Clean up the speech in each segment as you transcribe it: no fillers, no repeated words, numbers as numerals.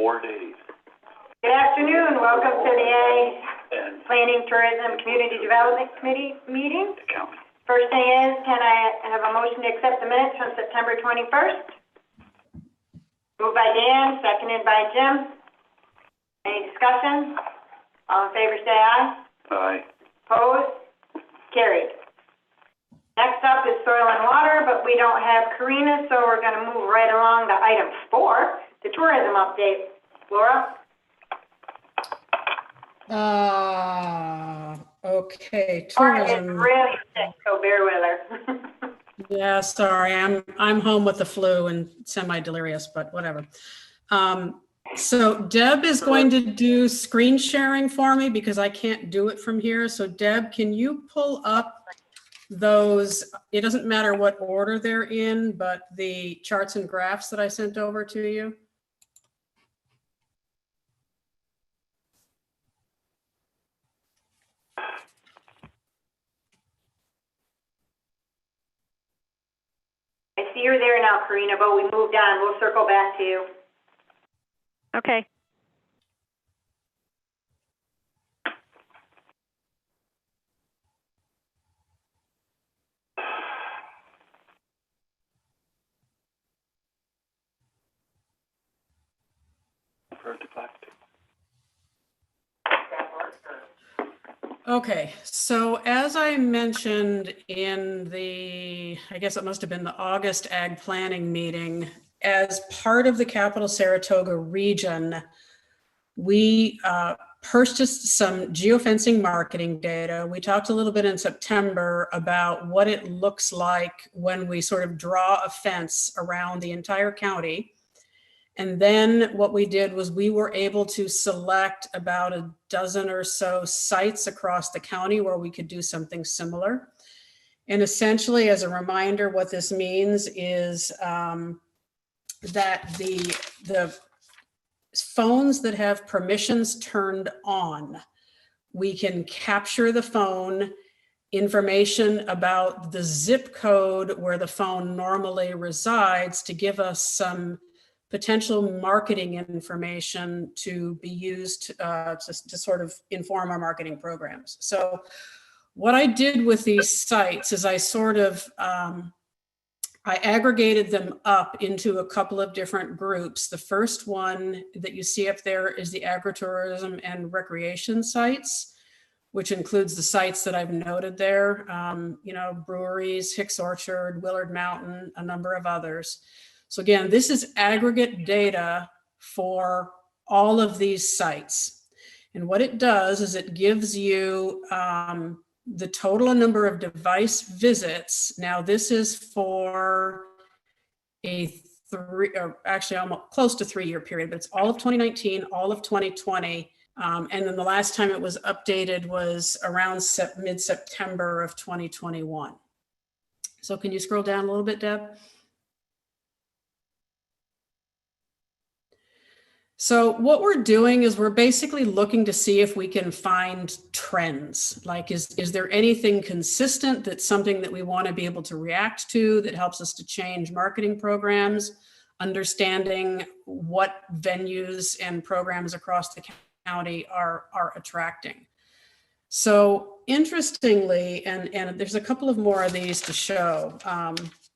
4 days. Good afternoon. Welcome to the Planning, Tourism, Community Development Committee meeting. First thing is, can I have a motion to accept the minutes from September 21st? Moved by Dan, seconded by Jim. Any discussion? All in favor say aye. Aye. Opposed? Carried. Next up is soil and water, but we don't have Karina, so we're going to move right along to item 4, the tourism update. Laura? Okay, Laura is tourism. really sick, so bear with her. Yeah, sorry, I'm home with the flu and semi-delirious, but whatever. So Deb is going to do screen sharing for me because I can't do it from here. So Deb, can you pull up those, it doesn't matter what order they're in, but the charts and graphs that I sent over to you? I see you're there now, Karina, but we moved on. We'll circle back to you. Okay. Okay, so as I mentioned in the, I guess it must have been the August Ag Planning meeting, as part of the Capital Saratoga region, we purchased some geofencing marketing data. We talked a little bit in September about what it looks like when we sort of draw a fence around the entire county. And then what we did was we were able to select about a dozen or so sites across the county where we could do something similar. And essentially, as a reminder, what this means is that the phones that have permissions turned on, we can capture the phone information about the zip code where the phone normally resides to give us some potential marketing information to be used to sort of inform our marketing programs. So what I did with these sites is I sort of, I aggregated them up into a couple of different groups. The first one that you see up there is the agritourism and recreation sites, which includes the sites that I've noted there, you know, breweries, Hicks Orchard, Willard Mountain, a number of others. So again, this is aggregate data for all of these sites. And what it does is it gives you the total number of device visits. Now this is for a almost close to 3-year period, but it's all of 2019, all of 2020. And then the last time it was updated was around mid-September of 2021. So can you scroll down a little bit, Deb? So what we're doing is we're basically looking to see if we can find trends. Like, is there anything consistent that's something that we want to be able to react to that helps us to change marketing programs, understanding what venues and programs across the county are attracting. So interestingly, and there's a couple of more of these to show,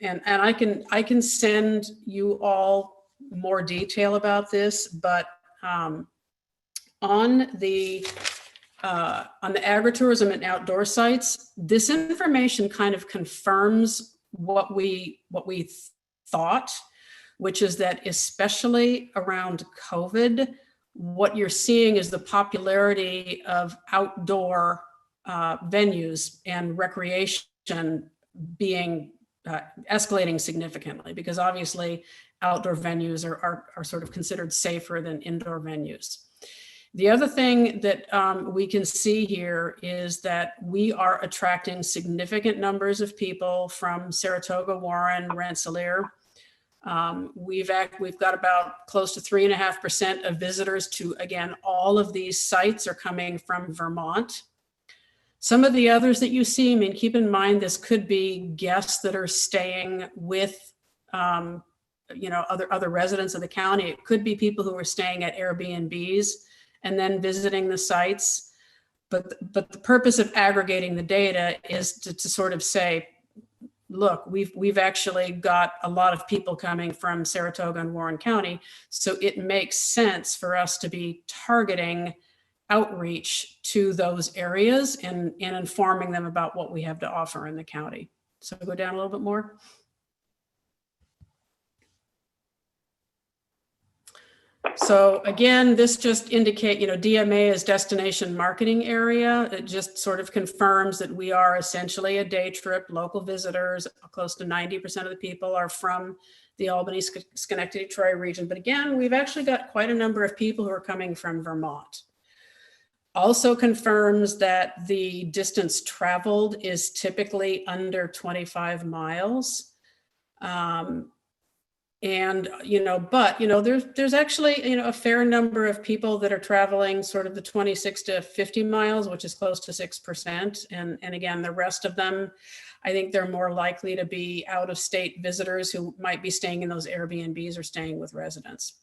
and I can send you all more detail about this, but on the agritourism and outdoor sites, this information kind of confirms what we thought, which is that especially around COVID, what you're seeing is the popularity of outdoor venues and recreation being escalating significantly, because obviously outdoor venues are sort of considered safer than indoor venues. The other thing that we can see here is that we are attracting significant numbers of people from Saratoga, Warren, Rensselaer. We've got about close to 3.5% of visitors to, again, all of these sites are coming from Vermont. Some of the others that you see, I mean, keep in mind, this could be guests that are staying with other residents of the county. It could be people who are staying at Airbnbs and then visiting the sites. But the purpose of aggregating the data is to sort of say, look, we've actually got a lot of people coming from Saratoga and Warren County, so it makes sense for us to be targeting outreach to those areas and informing them about what we have to offer in the county. So go down a little bit more. So again, this just indicate, DMA is destination marketing area. It just sort of confirms that we are essentially a day trip. Local visitors, close to 90% of the people are from the Albany, Schenectady, Troy region. But again, we've actually got quite a number of people who are coming from Vermont. Also confirms that the distance traveled is typically under 25 miles. There's actually, a fair number of people that are traveling sort of the 26 to 50 miles, which is close to 6%. And again, the rest of them, I think they're more likely to be out of state visitors who might be staying in those Airbnbs or staying with residents.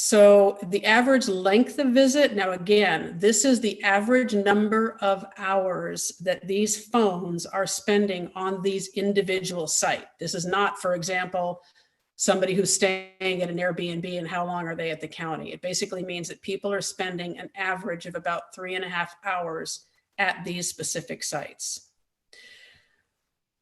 So the average length of visit, now again, this is the average number of hours that these phones are spending on these individual sites. This is not, for example, somebody who's staying at an Airbnb and how long are they at the county. It basically means that people are spending an average of about 3.5 hours at these specific sites.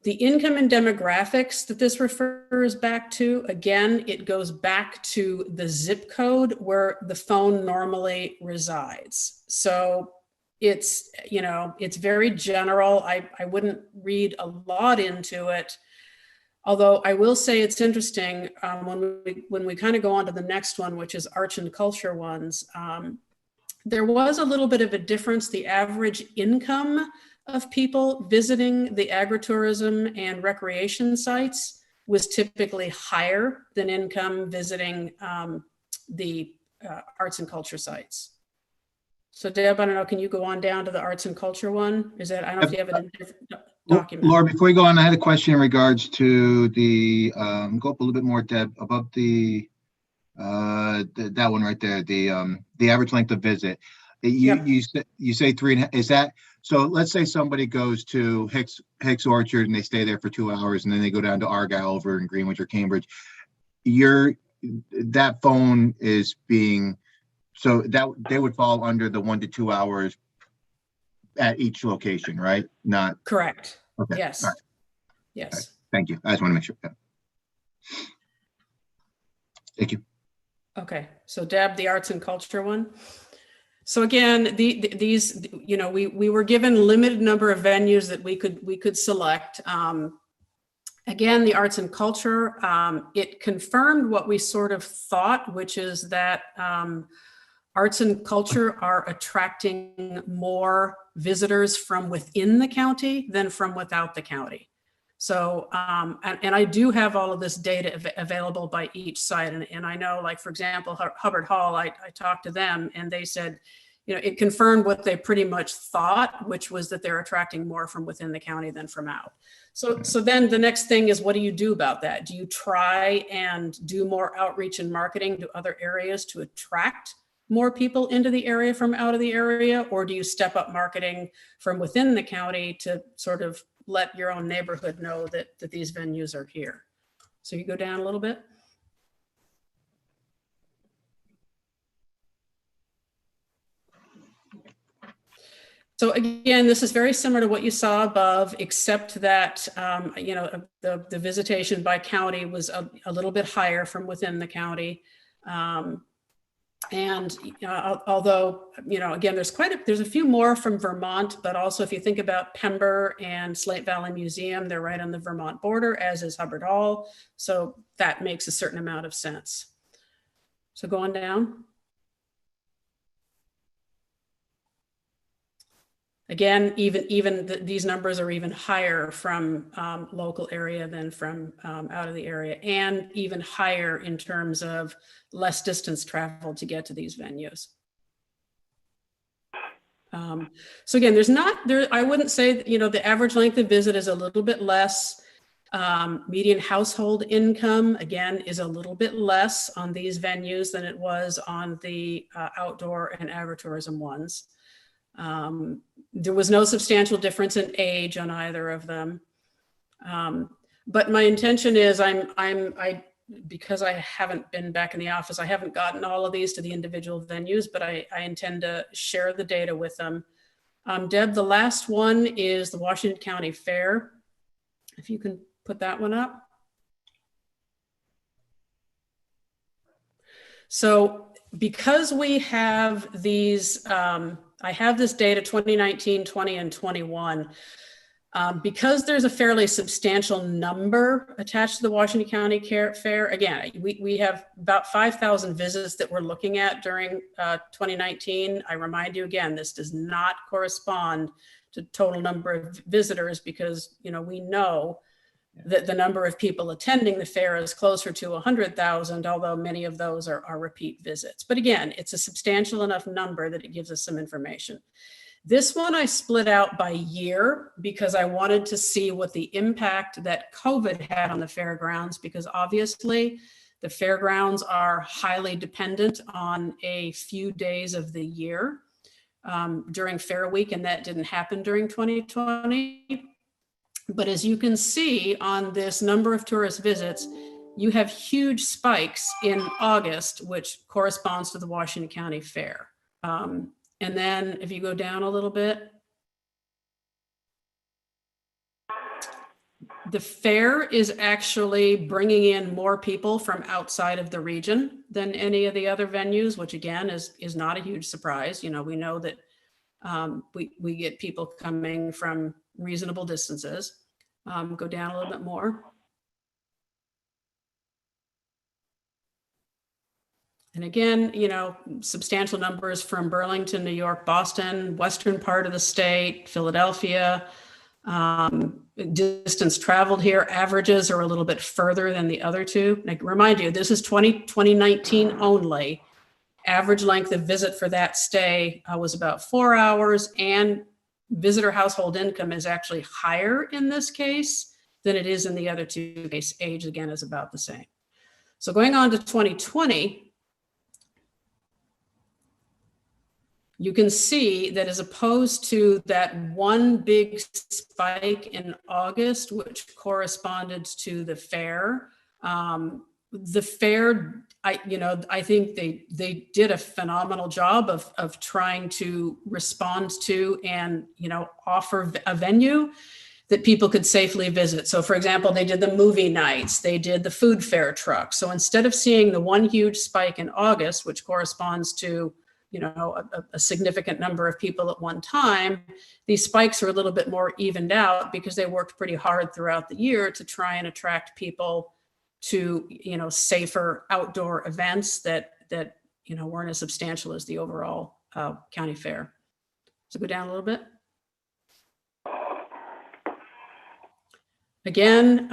The income and demographics that this refers back to, again, it goes back to the zip code where the phone normally resides. So it's, it's very general. I wouldn't read a lot into it. Although I will say it's interesting when we kind of go on to the next one, which is arts and culture ones, there was a little bit of a difference. The average income of people visiting the agritourism and recreation sites was typically higher than income visiting the arts and culture sites. So Deb, I don't know, can you go on down to the arts and culture one? Is that, I don't know if you have it in a different document. Laura, before you go on, I had a question in regards to the, go up a little bit more, Deb, above that one right there, the average length of visit. You say 3.5, is that, so let's say somebody goes to Hicks Orchard and they stay there for 2 hours and then they go down to Argyle over in Greenwich or Cambridge. That phone is being, so that they would fall under the 1 to 2 hours at each location, right? Not correct. Okay. Yes. All right. Yes. All right. Thank you. I just want to make sure. Thank you. Okay. So Deb, the arts and culture one. So again, these, we were given limited number of venues that we could select. Again, the arts and culture, it confirmed what we sort of thought, which is that arts and culture are attracting more visitors from within the county than from without the county. So, and I do have all of this data available by each site. And I know, like, for example, Hubbard Hall, I talked to them and they said, it confirmed what they pretty much thought, which was that they're attracting more from within the county than from out. So then the next thing is, what do you do about that? Do you try and do more outreach and marketing to other areas to attract more people into the area from out of the area? Or do you step up marketing from within the county to sort of let your own neighborhood know that these venues are here? So you go down a little bit. So again, this is very similar to what you saw above, except that, the visitation by county was a little bit higher from within the county. Although, again, there's a few more from Vermont, but also if you think about Pember and Slate Valley Museum, they're right on the Vermont border, as is Hubbard Hall. So that makes a certain amount of sense. So going down. Again, these numbers are even higher from local area than from out of the area, and even higher in terms of less distance traveled to get to these venues. So again, I wouldn't say that, the average length of visit is a little bit less. Median household income, again, is a little bit less on these venues than it was on the outdoor and agritourism ones. There was no substantial difference in age on either of them. But my intention is because I haven't been back in the office, I haven't gotten all of these to the individual venues, but I intend to share the data with them. Deb, the last one is the Washington County Fair. If you can put that one up. So because we have these, I have this data 2019, 20, and 21. Because there's a fairly substantial number attached to the Washington County Fair, again, we have about 5,000 visits that we're looking at during 2019. I remind you again, this does not correspond to total number of visitors because, you know, we know that the number of people attending the fair is closer to 100,000, although many of those are repeat visits. But again, it's a substantial enough number that it gives us some information. This one I split out by year because I wanted to see what the impact that COVID had on the fairgrounds, because obviously the fairgrounds are highly dependent on a few days of the year during Fair Week, and that didn't happen during 2020. But as you can see on this number of tourist visits, you have huge spikes in August, which corresponds to the Washington County Fair. And then if you go down a little bit, the fair is actually bringing in more people from outside of the region than any of the other venues, which again is not a huge surprise. You know, we know that we get people coming from reasonable distances. Go down a little bit more. And again, you know, substantial numbers from Burlington, New York, Boston, western part of the state, Philadelphia. Distance traveled here, averages are a little bit further than the other two. Like, remind you, this is 2019 only. Average length of visit for that stay was about 4 hours, and visitor household income is actually higher in this case than it is in the other two cases. Age, again, is about the same. So going on to 2020, you can see that as opposed to that one big spike in August, which corresponded to the fair, I think they did a phenomenal job of trying to respond to and, you know, offer a venue that people could safely visit. So for example, they did the movie nights, they did the food fair truck. So instead of seeing the one huge spike in August, which corresponds to, you know, a significant number of people at one time, these spikes are a little bit more evened out because they worked pretty hard throughout the year to try and attract people to, you know, safer outdoor events that you know, weren't as substantial as the overall county fair. So go down a little bit. Again,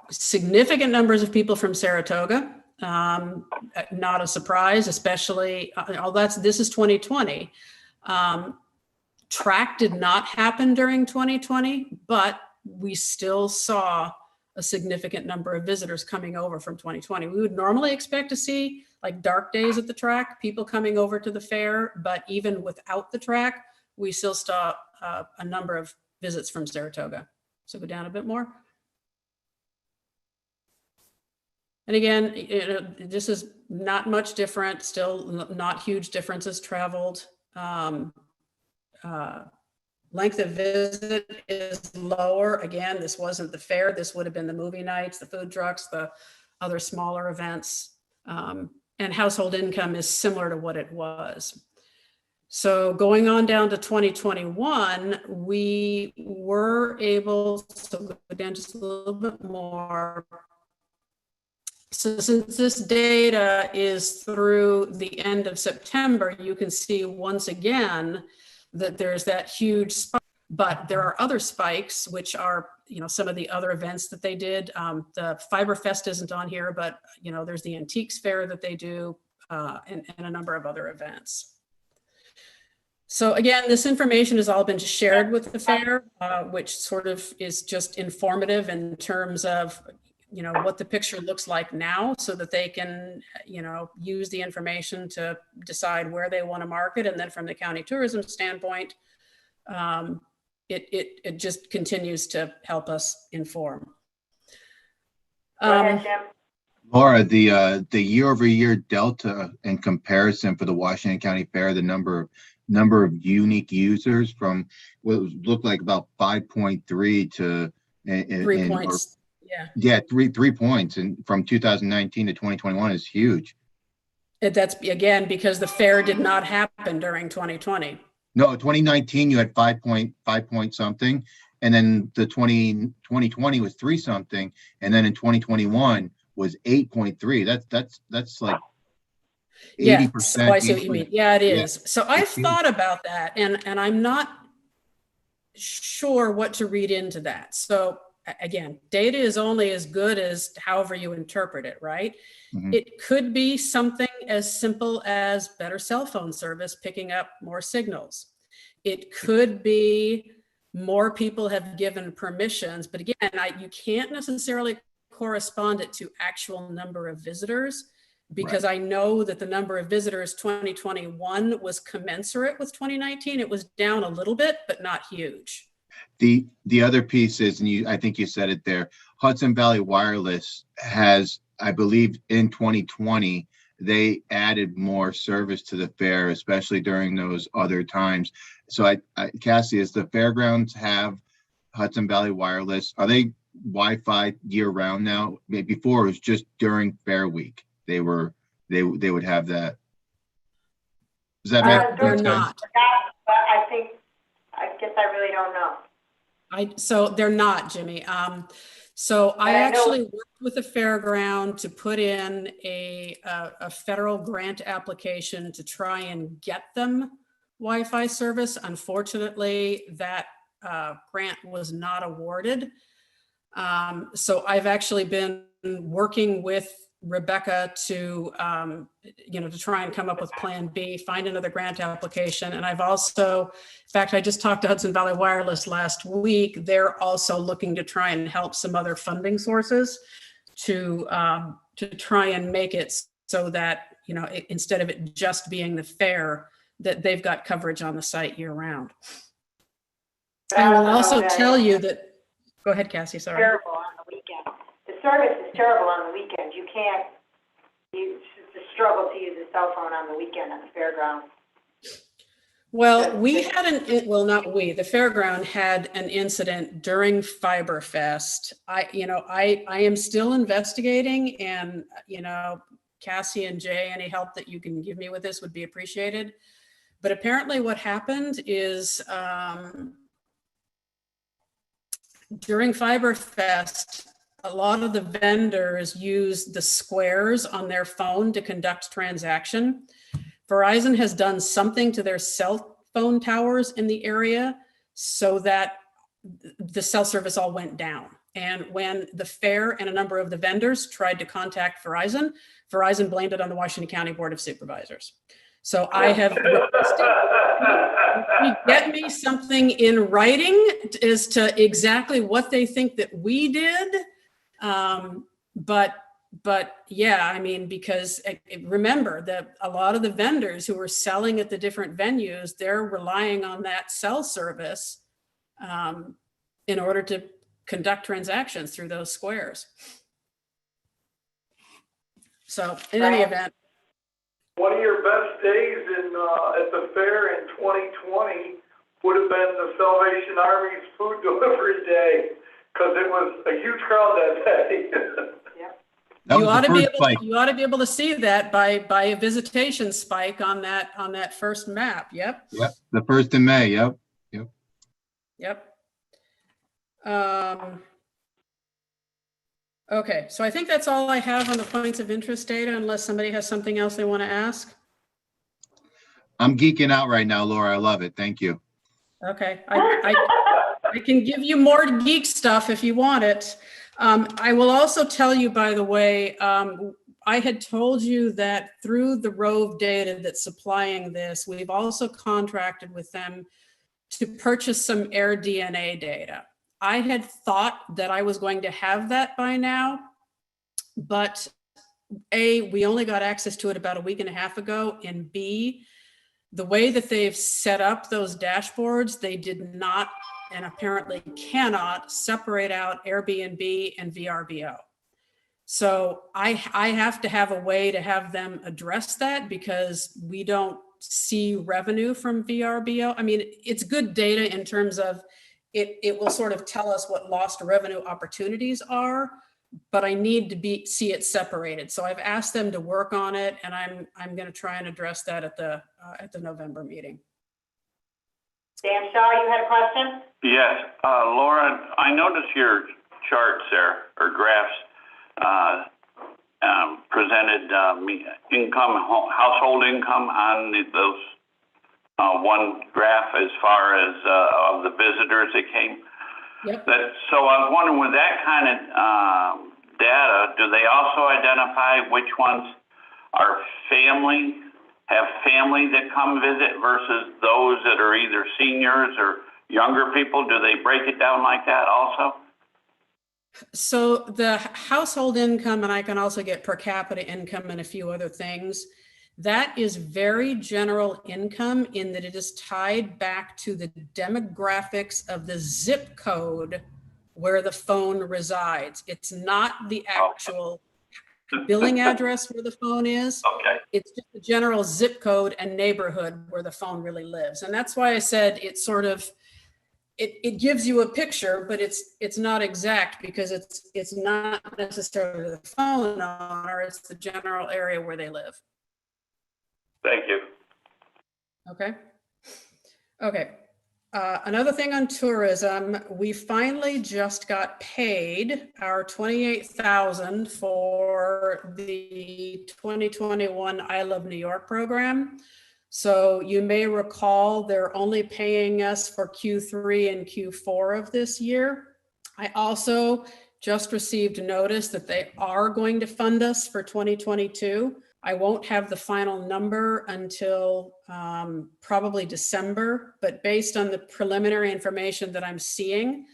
significant numbers of people from Saratoga. Not a surprise, especially, this is 2020. Track did not happen during 2020, but we still saw a significant number of visitors coming over from 2020. We would normally expect to see like dark days at the track, people coming over to the fair, but even without the track, we still saw a number of visits from Saratoga. So go down a bit more. And again, this is not much different, still not huge differences traveled. Length of visit is lower. Again, this wasn't the fair. This would have been the movie nights, the food trucks, the other smaller events. And household income is similar to what it was. So going on down to 2021, we were able to go down just a little bit more. So since this data is through the end of September, you can see once again that there's that huge spike, but there are other spikes, which are, you know, some of the other events that they did. The Fiberfest isn't on here, but, you know, there's the Antiques Fair that they do and a number of other events. So again, this information has all been shared with the fair, which sort of is just informative in terms of, what the picture looks like now so that they can, use the information to decide where they want to market. And then from the county tourism standpoint, it just continues to help us inform. Go ahead, Jim. Laura, the year-over-year delta in comparison for the Washington County Fair, the number of unique users from what looked like about 5.3 to 3 points. Yeah, 3 points, and from 2019 to 2021 is huge. That's again because the fair did not happen during 2020. No, 2019 you had 5 point something, and then the 2020 was 3 something, and then in 2021 was 8.3. That's like 80%. Yeah, so I see what you mean. Yeah, it is. Yeah. So I've thought about that, and I'm not sure what to read into that. So again, data is only as good as however you interpret it, right? Mm-hmm. It could be something as simple as better cell phone service picking up more signals. It could be more people have given permissions, but again, you can't necessarily correspond it to actual number of visitors, because right. I know that the number of visitors 2021 was commensurate with 2019. It was down a little bit, but not huge. The other piece is, and I think you said it there, Hudson Valley Wireless has, I believe in 2020, they added more service to the fair, especially during those other times. So Cassie, does the fairgrounds have Hudson Valley Wireless? Are they Wi-Fi year round now? Before it was just during Fair Week. They would have that. Does that make They're sense? not. But I guess I really don't know. So they're not, Jimmy. So I actually worked with the fairground to put in a federal grant application to try and get them Wi-Fi service. Unfortunately, that grant was not awarded. So I've actually been working with Rebecca to try and come up with plan B, find another grant application. And I've also, in fact, I just talked to Hudson Valley Wireless last week. They're also looking to try and help some other funding sources to try and make it so that, instead of it just being the fair, that they've got coverage on the site year round. I will also tell you that, go ahead, Cassie, sorry. Terrible on the weekend. The service is terrible on the weekend. It's just a struggle to use a cell phone on the weekend at the fairground. Well, the fairground had an incident during Fiberfest. I am still investigating, and, Cassie and Jay, any help that you can give me with this would be appreciated. But apparently what happened is during Fiberfest, a lot of the vendors use the squares on their phone to conduct transaction. Verizon has done something to their cell phone towers in the area so that the cell service all went down. And when the fair and a number of the vendors tried to contact Verizon, Verizon blamed it on the Washington County Board of Supervisors. So I have requested, get me something in writing as to exactly what they think that we did. But yeah, I mean, because remember that a lot of the vendors who are selling at the different venues, they're relying on that cell service in order to conduct transactions through those squares. So in any event. One of your best days at the fair in 2020 would have been the Salvation Army's food delivery day, because it was a huge crowd that day. You ought to be able to see that by a visitation spike on that first map. Yep. Yep. The first in May. Yep. Okay, so I think that's all I have on the points of interest data, unless somebody has something else they want to ask. I'm geeking out right now, Laura. I love it. Thank you. Okay, I can give you more geek stuff if you want it. I will also tell you, by the way, I had told you that through the Rove data that's supplying this, we've also contracted with them to purchase some air DNA data. I had thought that I was going to have that by now, but A, we only got access to it about a week and a half ago, and B, the way that they've set up those dashboards, they did not and apparently cannot separate out Airbnb and VRBO. So I have to have a way to have them address that because we don't see revenue from VRBO. I mean, it's good data in terms of it will sort of tell us what lost revenue opportunities are, but I need to see it separated. So I've asked them to work on it, and I'm going to try and address that at the November meeting. Dan Shaw, you had a question? Yes, Laura, I noticed your charts there, or graphs, presented household income on those one graph as far as of the visitors that came. Yep. So I was wondering, with that kind of data, do they also identify which ones are have family that come visit versus those that are either seniors or younger people? Do they break it down like that also? So the household income, and I can also get per capita income and a few other things, that is very general income in that it is tied back to the demographics of the zip code where the phone resides. It's not the actual billing address where the phone is. Okay. It's just the general zip code and neighborhood where the phone really lives. And that's why I said it's sort of, it gives you a picture, but it's not exact because it's not necessarily the phone owner, it's the general area where they live. Thank you. Okay. Okay. Another thing on tourism, we finally just got paid our $28,000 for the 2021 I Love New York program. So you may recall they're only paying us for Q3 and Q4 of this year. I also just received notice that they are going to fund us for 2022. I won't have the final number until probably December, but based on the preliminary information that I'm seeing,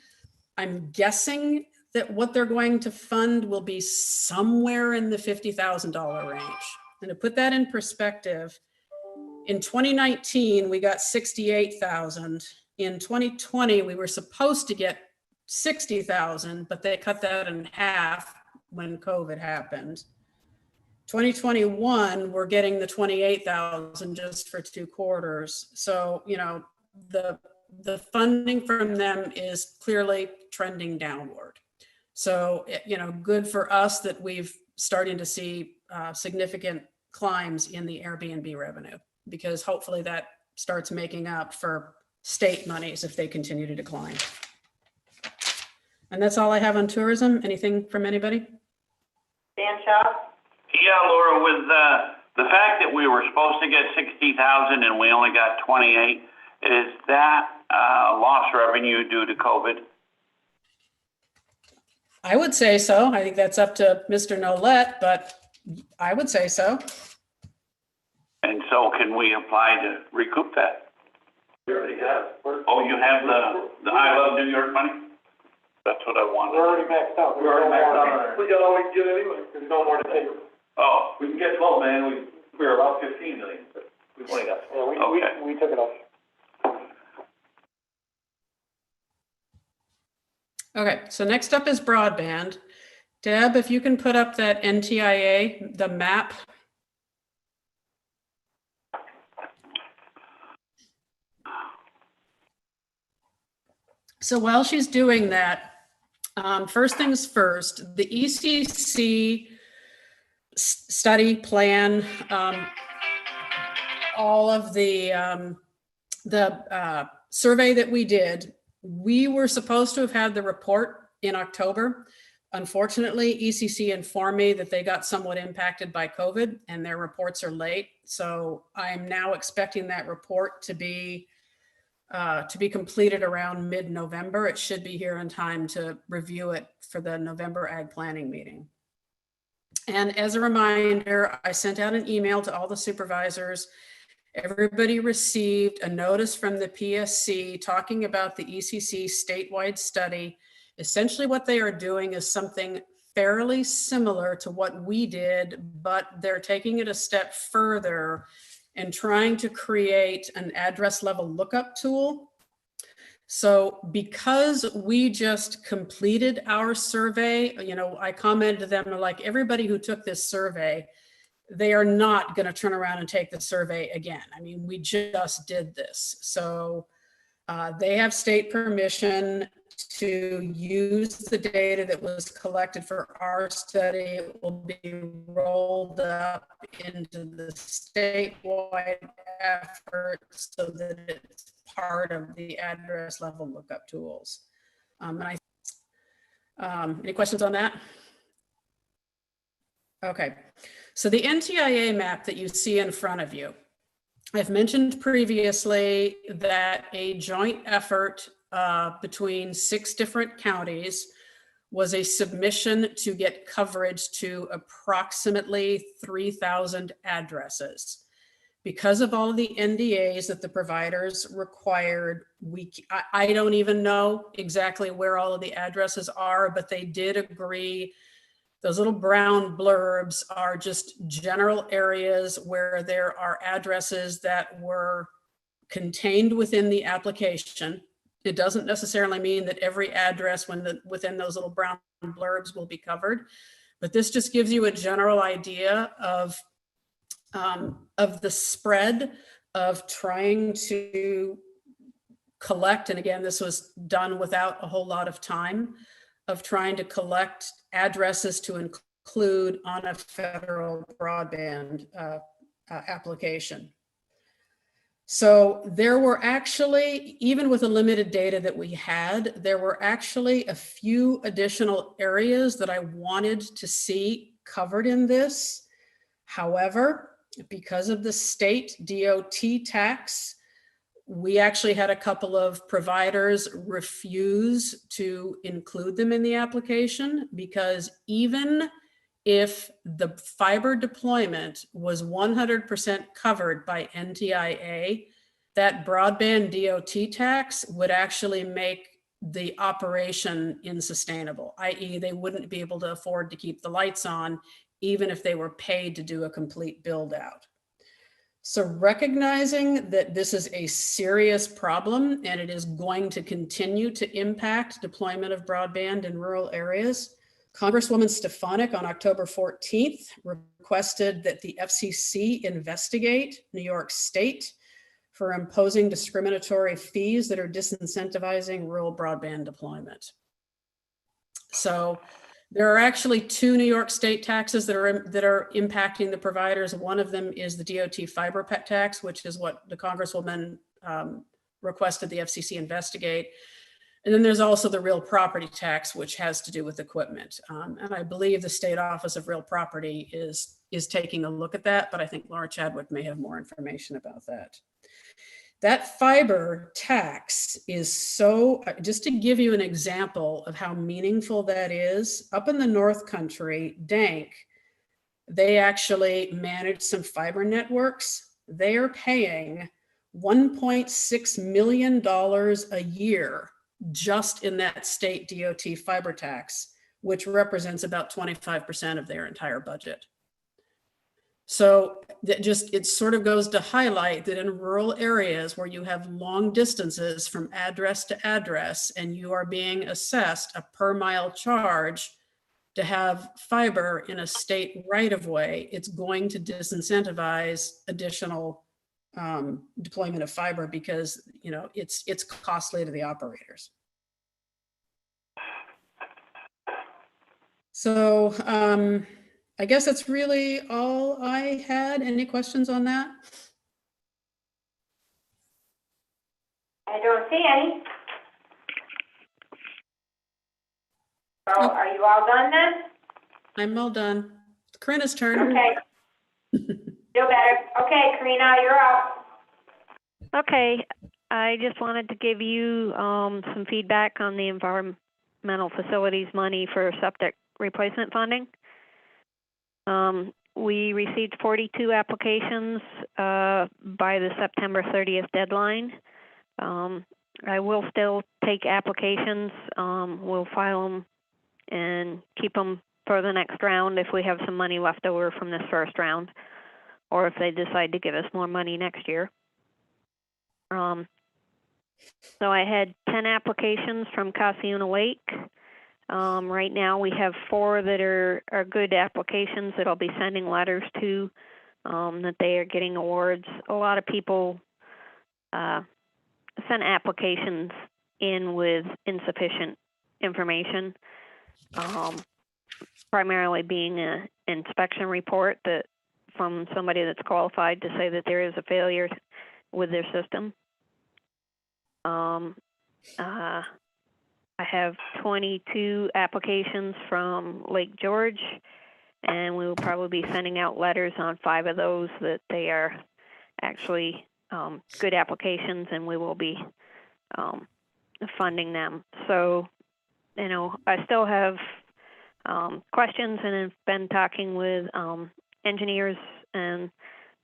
I'm guessing that what they're going to fund will be somewhere in the $50,000 range. And to put that in perspective, in 2019, we got 68,000. In 2020, we were supposed to get 60,000, but they cut that in half when COVID happened. 2021, we're getting the 28,000 just for 2 quarters. So, you know, the funding from them is clearly trending downward. So, you know, good for us that we've starting to see significant climbs in the Airbnb revenue, because hopefully that starts making up for state monies if they continue to decline. And that's all I have on tourism. Anything from anybody? Dan Shaw? Yeah, Laura, with the fact that we were supposed to get 60,000 and we only got 28, is that lost revenue due to COVID? I would say so. I think that's up to Mr. Nolette, but I would say so. And so can we apply to recoup that? We already have. Oh, you have the I Love New York money? That's what I wanted. We're already maxed out. We're already maxed out. We got all we can get anyway. There's no more to take. Oh, We can get 12 million, we were about 15 million, but we've only got 12. okay. We took it off. Okay, so next up is broadband. Deb, if you can put up that NTIA, the map. So while she's doing that, first things first, the ECC study plan, all of the survey that we did, we were supposed to have had the report in October. Unfortunately, ECC informed me that they got somewhat impacted by COVID and their reports are late. So I'm now expecting that report to be completed around mid-November. It should be here in time to review it for the November Ag Planning meeting. And as a reminder, I sent out an email to all the supervisors. Everybody received a notice from the PSC talking about the ECC statewide study. Essentially what they are doing is something fairly similar to what we did, but they're taking it a step further and trying to create an address level lookup tool. So because we just completed our survey, you know, I commented to them like, everybody who took this survey, they are not going to turn around and take the survey again. I mean, we just did this. So they have state permission to use the data that was collected for our study. It will be rolled up into the statewide effort so that it's part of the address level lookup tools. Any questions on that? Okay, so the NTIA map that you see in front of you, I've mentioned previously that a joint effort between 6 different counties was a submission to get coverage to approximately 3,000 addresses. Because of all of the NDAs that the providers required, I don't even know exactly where all of the addresses are, but they did agree. Those little brown blurbs are just general areas where there are addresses that were contained within the application. It doesn't necessarily mean that every address within those little brown blurbs will be covered, but this just gives you a general idea of the spread of trying to collect. And again, this was done without a whole lot of time, of trying to collect addresses to include on a federal broadband application. So there were actually, even with the limited data that we had, there were actually a few additional areas that I wanted to see covered in this. However, because of the state DOT tax, we actually had a couple of providers refuse to include them in the application, because even if the fiber deployment was 100% covered by NTIA, that broadband DOT tax would actually make the operation insustainable, i.e. they wouldn't be able to afford to keep the lights on, even if they were paid to do a complete build out. So recognizing that this is a serious problem and it is going to continue to impact deployment of broadband in rural areas, Congresswoman Stefanik on October 14th requested that the FCC investigate New York State for imposing discriminatory fees that are disincentivizing rural broadband deployment. So there are actually 2 New York State taxes that are impacting the providers. One of them is the DOT fiber pet tax, which is what the Congresswoman requested the FCC investigate. And then there's also the real property tax, which has to do with equipment. And I believe the State Office of Real Property is taking a look at that, but I think Laura Chadwick may have more information about that. That fiber tax is so, just to give you an example of how meaningful that is, up in the North Country, DANK, they actually manage some fiber networks. They are paying $1.6 million a year just in that state DOT fiber tax, which represents about 25% of their entire budget. So that just, it sort of goes to highlight that in rural areas where you have long distances from address to address and you are being assessed a per mile charge to have fiber in a state right of way, it's going to disincentivize additional deployment of fiber because, you know, it's costly to the operators. So I guess that's really all I had. Any questions on that? I don't see any. So are you all done then? I'm all done. Karina's turn. Okay. Feel better. Okay, Karina, you're up. Okay, I just wanted to give you some feedback on the environmental facilities money for septic replacement funding. We received 42 applications by the September 30th deadline. I will still take applications. We'll file them and keep them for the next round if we have some money left over from this first round, or if they decide to give us more money next year. So I had 10 applications from Casiuna Lake. Right now we have 4 that are good applications that I'll be sending letters to, that they are getting awards. A lot of people sent applications in with insufficient information, primarily being an inspection report that from somebody that's qualified to say that there is a failure with their system. I have 22 applications from Lake George, and we will probably be sending out letters on 5 of those that they are actually good applications, and we will be funding them. So, you know, I still have questions, and have been talking with engineers and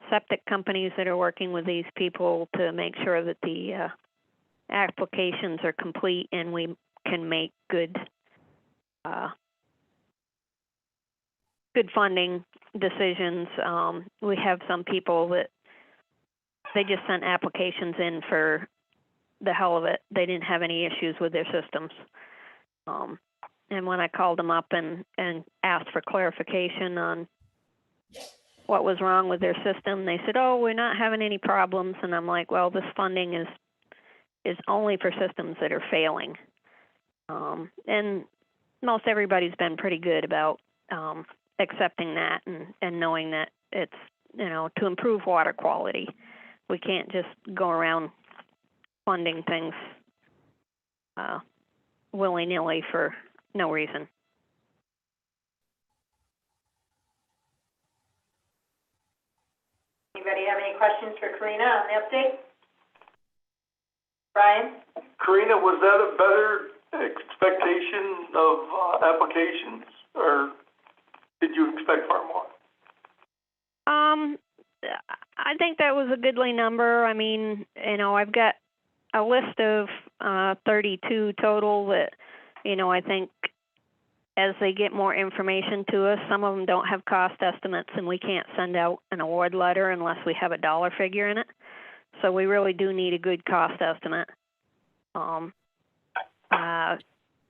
septic companies that are working with these people to make sure that the applications are complete and we can make good funding decisions. We have some people that they just sent applications in for the hell of it. They didn't have any issues with their systems. And when I called them up and asked for clarification on what was wrong with their system, they said, oh, we're not having any problems. And I'm like, well, this funding is only for systems that are failing. And most everybody's been pretty good about accepting that and knowing that it's, you know, to improve water quality. We can't just go around funding things willy-nilly for no reason. Anybody have any questions for Karina on the update? Brian? Karina, was that a better expectation of applications, or did you expect far more? I think that was a goodly number. I mean, you know, I've got a list of 32 total that, you know, I think as they get more information to us, some of them don't have cost estimates, and we can't send out an award letter unless we have a dollar figure in it. So we really do need a good cost estimate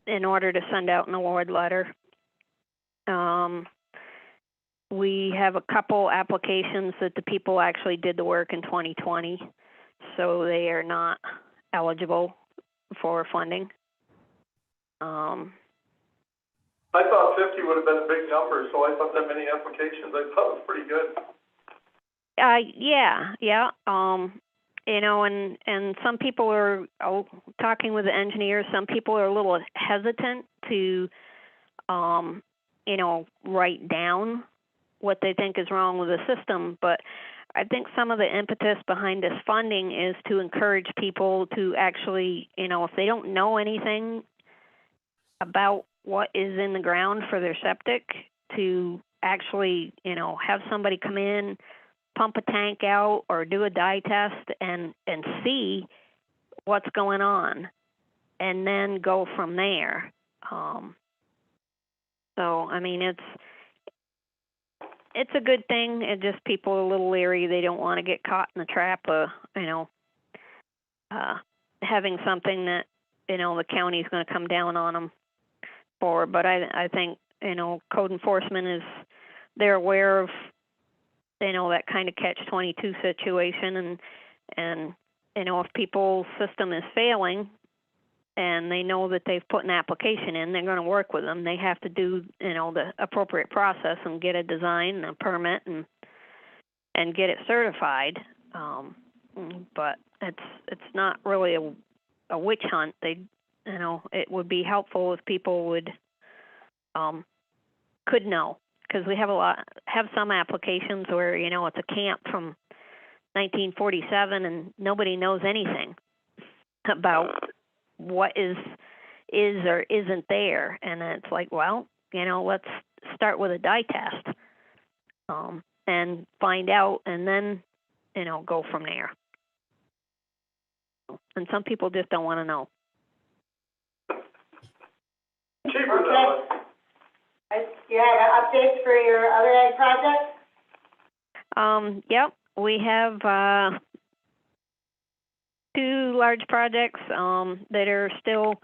in order to send out an award letter. We have a couple applications that the people actually did the work in 2020, so they are not eligible for funding. I thought 50 would have been a big number, so I thought that many applications, I thought was pretty good. Yeah. You know, and some people are talking with the engineers. Some people are a little hesitant to, you know, write down what they think is wrong with the system. But I think some of the impetus behind this funding is to encourage people to actually, you know, if they don't know anything about what is in the ground for their septic, to actually, you know, have somebody come in, pump a tank out or do a dye test and see what's going on, and then go from there. So, I mean, it's a good thing. It just people are a little leery. They don't want to get caught in the trap of, you know, having something that, you know, the county's going to come down on them for. But I think, you know, code enforcement they're aware of, you know, that kind of catch-22 situation, and you know, if people's system is failing and they know that they've put an application in, they're going to work with them. They have to do, you know, the appropriate process and get a design and a permit and get it certified. But it's not really a witch hunt. You know, it would be helpful if people could know, because we have some applications where, you know, it's a camp from 1947 and nobody knows anything about what is or isn't there. And it's like, well, you know, let's start with a dye test. and find out, and then, go from there. And some people just don't want to know. Cheaper though. You have updates for your other ag projects? Yep, we have 2 large projects that are still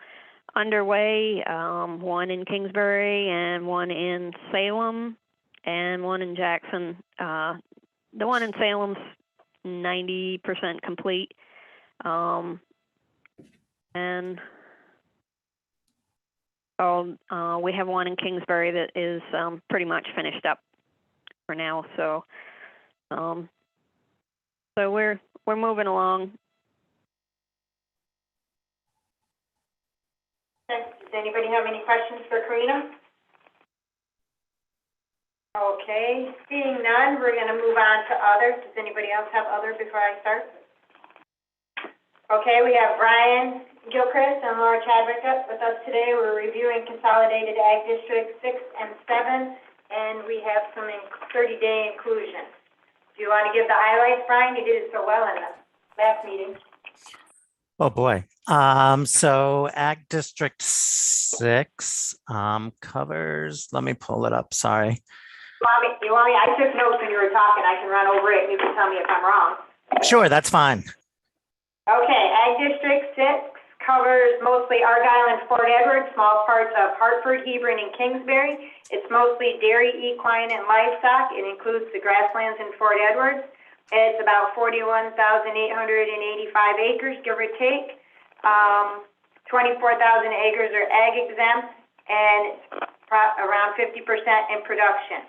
underway, one in Kingsbury and one in Salem and one in Jackson. The one in Salem's 90% complete. And we have one in Kingsbury that is pretty much finished up for now. So we're moving along. Does anybody have any questions for Karina? Okay, seeing none, we're going to move on to other. Does anybody else have other before I start? Okay, we have Brian Gilchrist and Laura Chadwick with us today. We're reviewing Consolidated Ag District 6 and 7, and we have some 30-day inclusion. Do you want to give the highlights, Brian? You did it so well in the last meeting. Oh boy. So Ag District 6 covers, let me pull it up, sorry. You want me? I took notes when you were talking. I can run over it and you can tell me if I'm wrong. Sure, that's fine. Okay, Ag District 6 covers mostly Argyle and Fort Edward, small parts of Hartford, Hebron, and Kingsbury. It's mostly dairy, equine, and livestock. It includes the grasslands in Fort Edward. It's about 41,885 acres, give or take. 24,000 acres are ag exempt, and it's around 50% in production.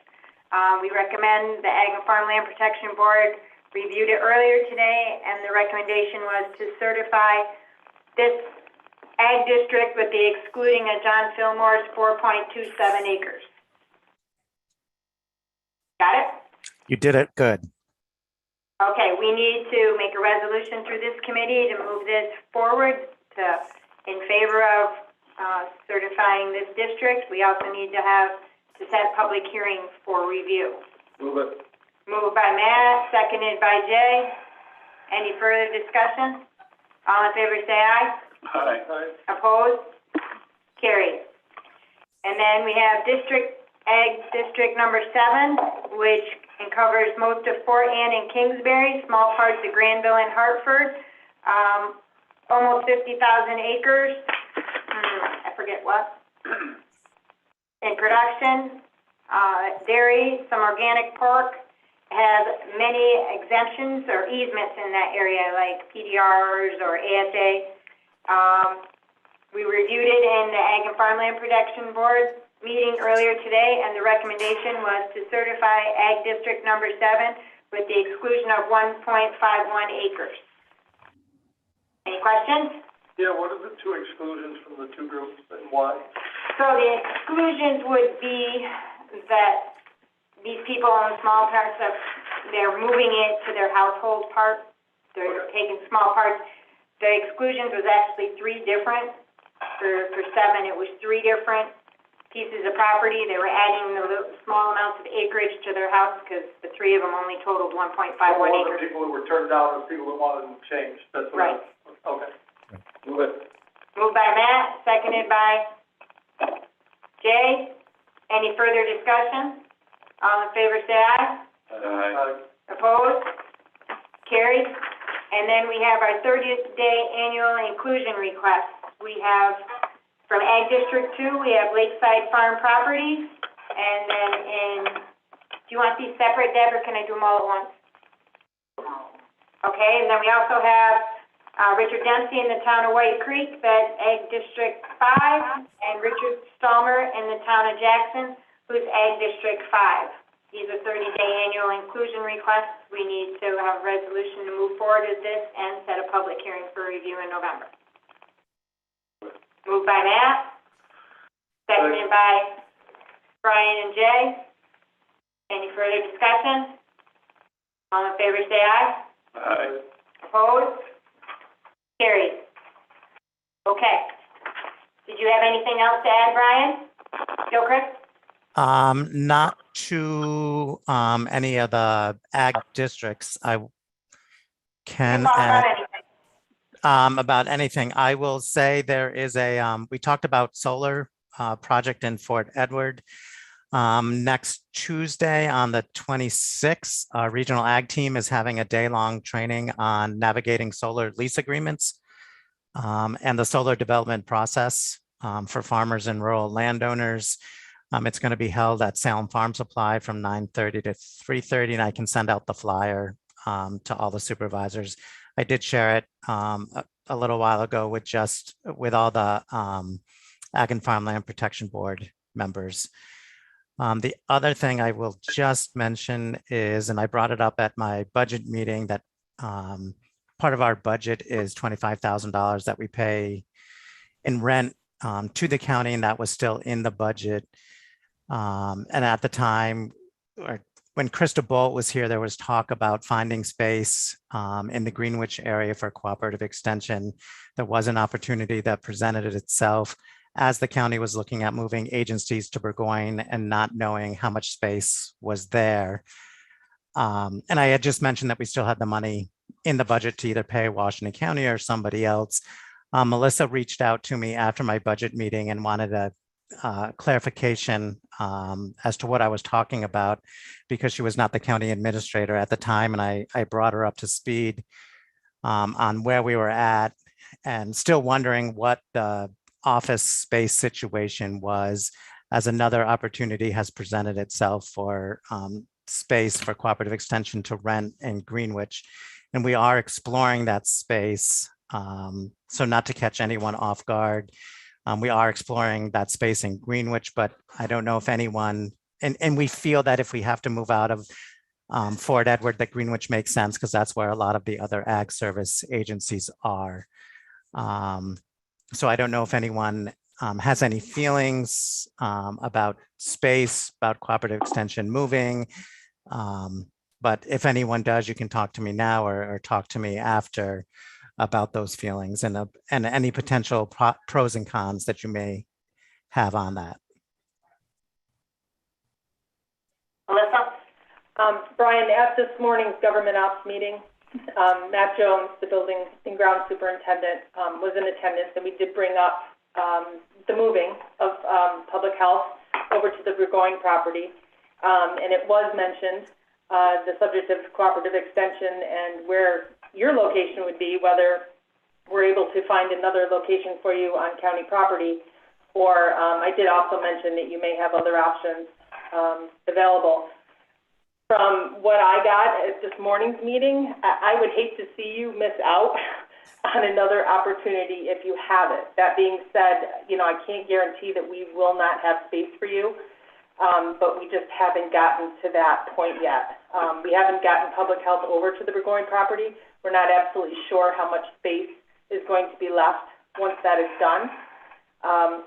We recommend the Ag and Farmland Protection Board reviewed it earlier today, and the recommendation was to certify this ag district with the excluding of John Fillmore's 4.27 acres. Got it? You did it good. Okay, we need to make a resolution through this committee to move this forward in favor of certifying this district. We also need to set public hearings for review. Move it. Moved by Matt, seconded by Jay. Any further discussion? All in favor say aye. Aye. Aye. Opposed? Carried. And then we have Ag District number 7, which covers most of Fort Anne and Kingsbury, small parts of Granville and Hartford, almost 50,000 acres. I forget what. In production, dairy, some organic pork, has many exemptions or easements in that area, like PDRs or ASA. We reviewed it in the Ag and Farmland Protection Board meeting earlier today, and the recommendation was to certify Ag District number 7 with the exclusion of 1.51 acres. Any questions? Yeah, what are the 2 exclusions from the 2 groups and why? So the exclusions would be that these people own small parts of, they're moving it to their household part. They're taking small parts. The exclusions was actually 3 different. For 7, it was 3 different pieces of property. They were adding the small amounts of acreage to their house because the 3 of them only totaled 1.51 acres. The people who were turned down are people that wanted them changed. That's what. Right. Okay. Move it. Moved by Matt, seconded by Jay. Any further discussion? All in favor say aye. Aye. Opposed? Carried. And then we have our 30th day annual inclusion request. We have from Ag District 2, we have Lakeside Farm Properties. And then do you want these separate, Deb, or can I do them all at once? Okay, and then we also have Richard Dempsey in the town of White Creek, that's Ag District 5, and Richard Stallmer in the town of Jackson, who's Ag District 5. These are 30-day annual inclusion requests. We need to have a resolution to move forward with this and set a public hearing for review in November. Moved by Matt, seconded by Brian and Jay. Any further discussion? All in favor say aye. Aye. Opposed? Carried. Okay. Did you have anything else to add, Brian? Gilchrist? Not to any of the ag districts. I can Talk about add anything. about anything. I will say there is we talked about solar project in Fort Edward. Next Tuesday on the 26th, our regional ag team is having a day-long training on navigating solar lease agreements and the solar development process for farmers and rural landowners. It's going to be held at Salem Farm Supply from 9:30 to 3:30, and I can send out the flyer to all the supervisors. I did share it a little while ago with all the Ag and Farmland Protection Board members. The other thing I will just mention is, and I brought it up at my budget meeting, that part of our budget is $25,000 that we pay in rent to the county, and that was still in the budget. And at the time, when Krista Bolt was here, there was talk about finding space in the Greenwich area for cooperative extension. There was an opportunity that presented itself as the county was looking at moving agencies to Burgoyne and not knowing how much space was there. And I had just mentioned that we still had the money in the budget to either pay Washington County or somebody else. Melissa reached out to me after my budget meeting and wanted a clarification as to what I was talking about, because she was not the county administrator at the time. And I brought her up to speed on where we were at, and still wondering what the office space situation was, as another opportunity has presented itself for space for cooperative extension to rent in Greenwich. And we are exploring that space. So not to catch anyone off guard, we are exploring that space in Greenwich, but I don't know if anyone, and we feel that if we have to move out of Fort Edward, that Greenwich makes sense, because that's where a lot of the other ag service agencies are. So I don't know if anyone has any feelings about space, about cooperative extension moving. But if anyone does, you can talk to me now or talk to me after about those feelings and any potential pros and cons that you may have on that. Melissa? Brian, at this morning's government ops meeting, Matt Jones, the building and ground superintendent, was in attendance, and we did bring up the moving of public health over to the Burgoyne property. And it was mentioned, the subject of cooperative extension and where your location would be, whether we're able to find another location for you on county property, or I did also mention that you may have other options available. From what I got at this morning's meeting, I would hate to see you miss out on another opportunity if you have it. That being said, I can't guarantee that we will not have space for you, but we just haven't gotten to that point yet. We haven't gotten public health over to the Burgoyne property. We're not absolutely sure how much space is going to be left once that is done.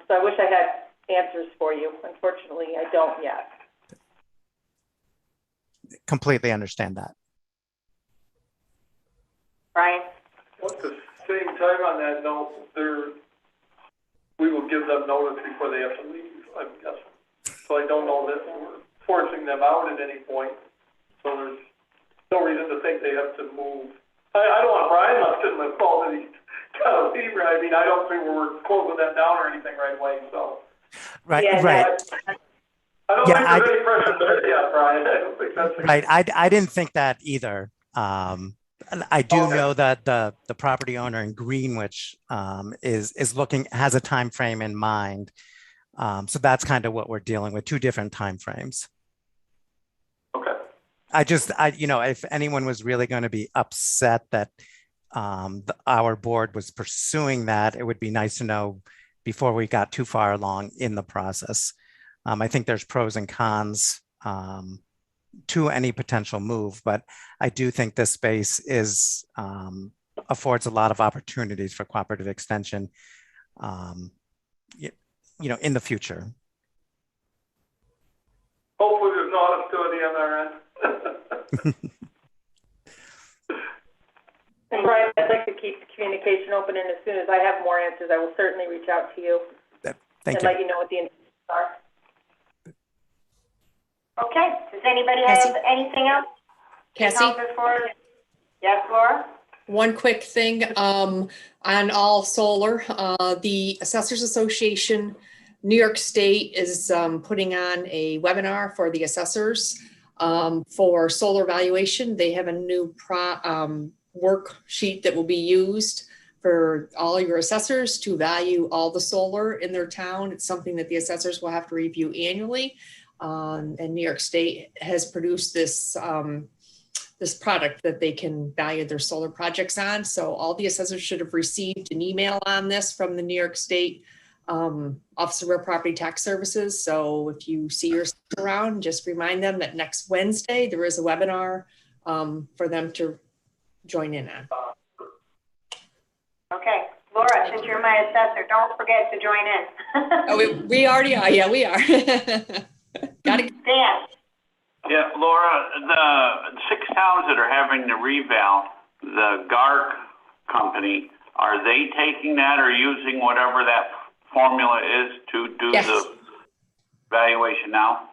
So I wish I had answers for you. Unfortunately, I don't yet. Completely understand that. Brian? At the same time, on that note, we will give them notice before they have to leave, I'm guessing. So I don't know that we're forcing them out at any point. So there's no reason to think they have to move. I don't want Brian left in the fall that he's got to leave. I mean, I don't think we're closing that down or anything right away, so. Right, Yeah, right. no, I don't think there's any pressure there yet, Brian. I don't think that's. Right, I didn't think that either. And I do know that the property owner in Greenwich has a time frame in mind. So that's kind of what we're dealing with, two different time frames. Okay. If anyone was really going to be upset that our board was pursuing that, it would be nice to know before we got too far along in the process. I think there's pros and cons to any potential move, but I do think this space affords a lot of opportunities for cooperative extension, in the future. Hopefully there's no hostility on our end. And Brian, I'd like to keep the communication open, and as soon as I have more answers, I will certainly reach out to you Thank and you. let you know what the intentions are. Okay, does anybody Cassie? have anything else? to Cassie, come before? Yes, Laura? one quick thing on all solar. The Assessors Association, New York State is putting on a webinar for the assessors for solar valuation. They have a new worksheet that will be used for all your assessors to value all the solar in their town. It's something that the assessors will have to review annually. And New York State has produced this this product that they can value their solar projects on. So all the assessors should have received an email on this from the New York State Office of Real Property Tax Services. So if you see your assessor around, just remind them that next Wednesday there is a webinar for them to join in on. Okay, Laura, since you're my assessor, don't forget to join in. Oh, we already are. Yeah, we are. Got it. Dan? Yeah, Laura, the 6 towns that are having the reval, the GARC company, are they taking that or using whatever that formula is to do Yes. the valuation now?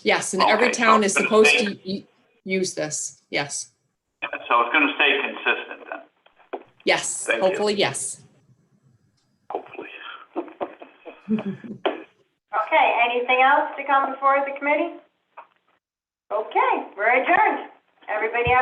Yes, and Okay, every so town it's is gonna supposed stay- to use this. Yes. So it's going to stay consistent then, Yes. Thank you. Hopefully, yes. hopefully. Okay, anything else to come before the committee? Okay, we're adjourned. Everybody have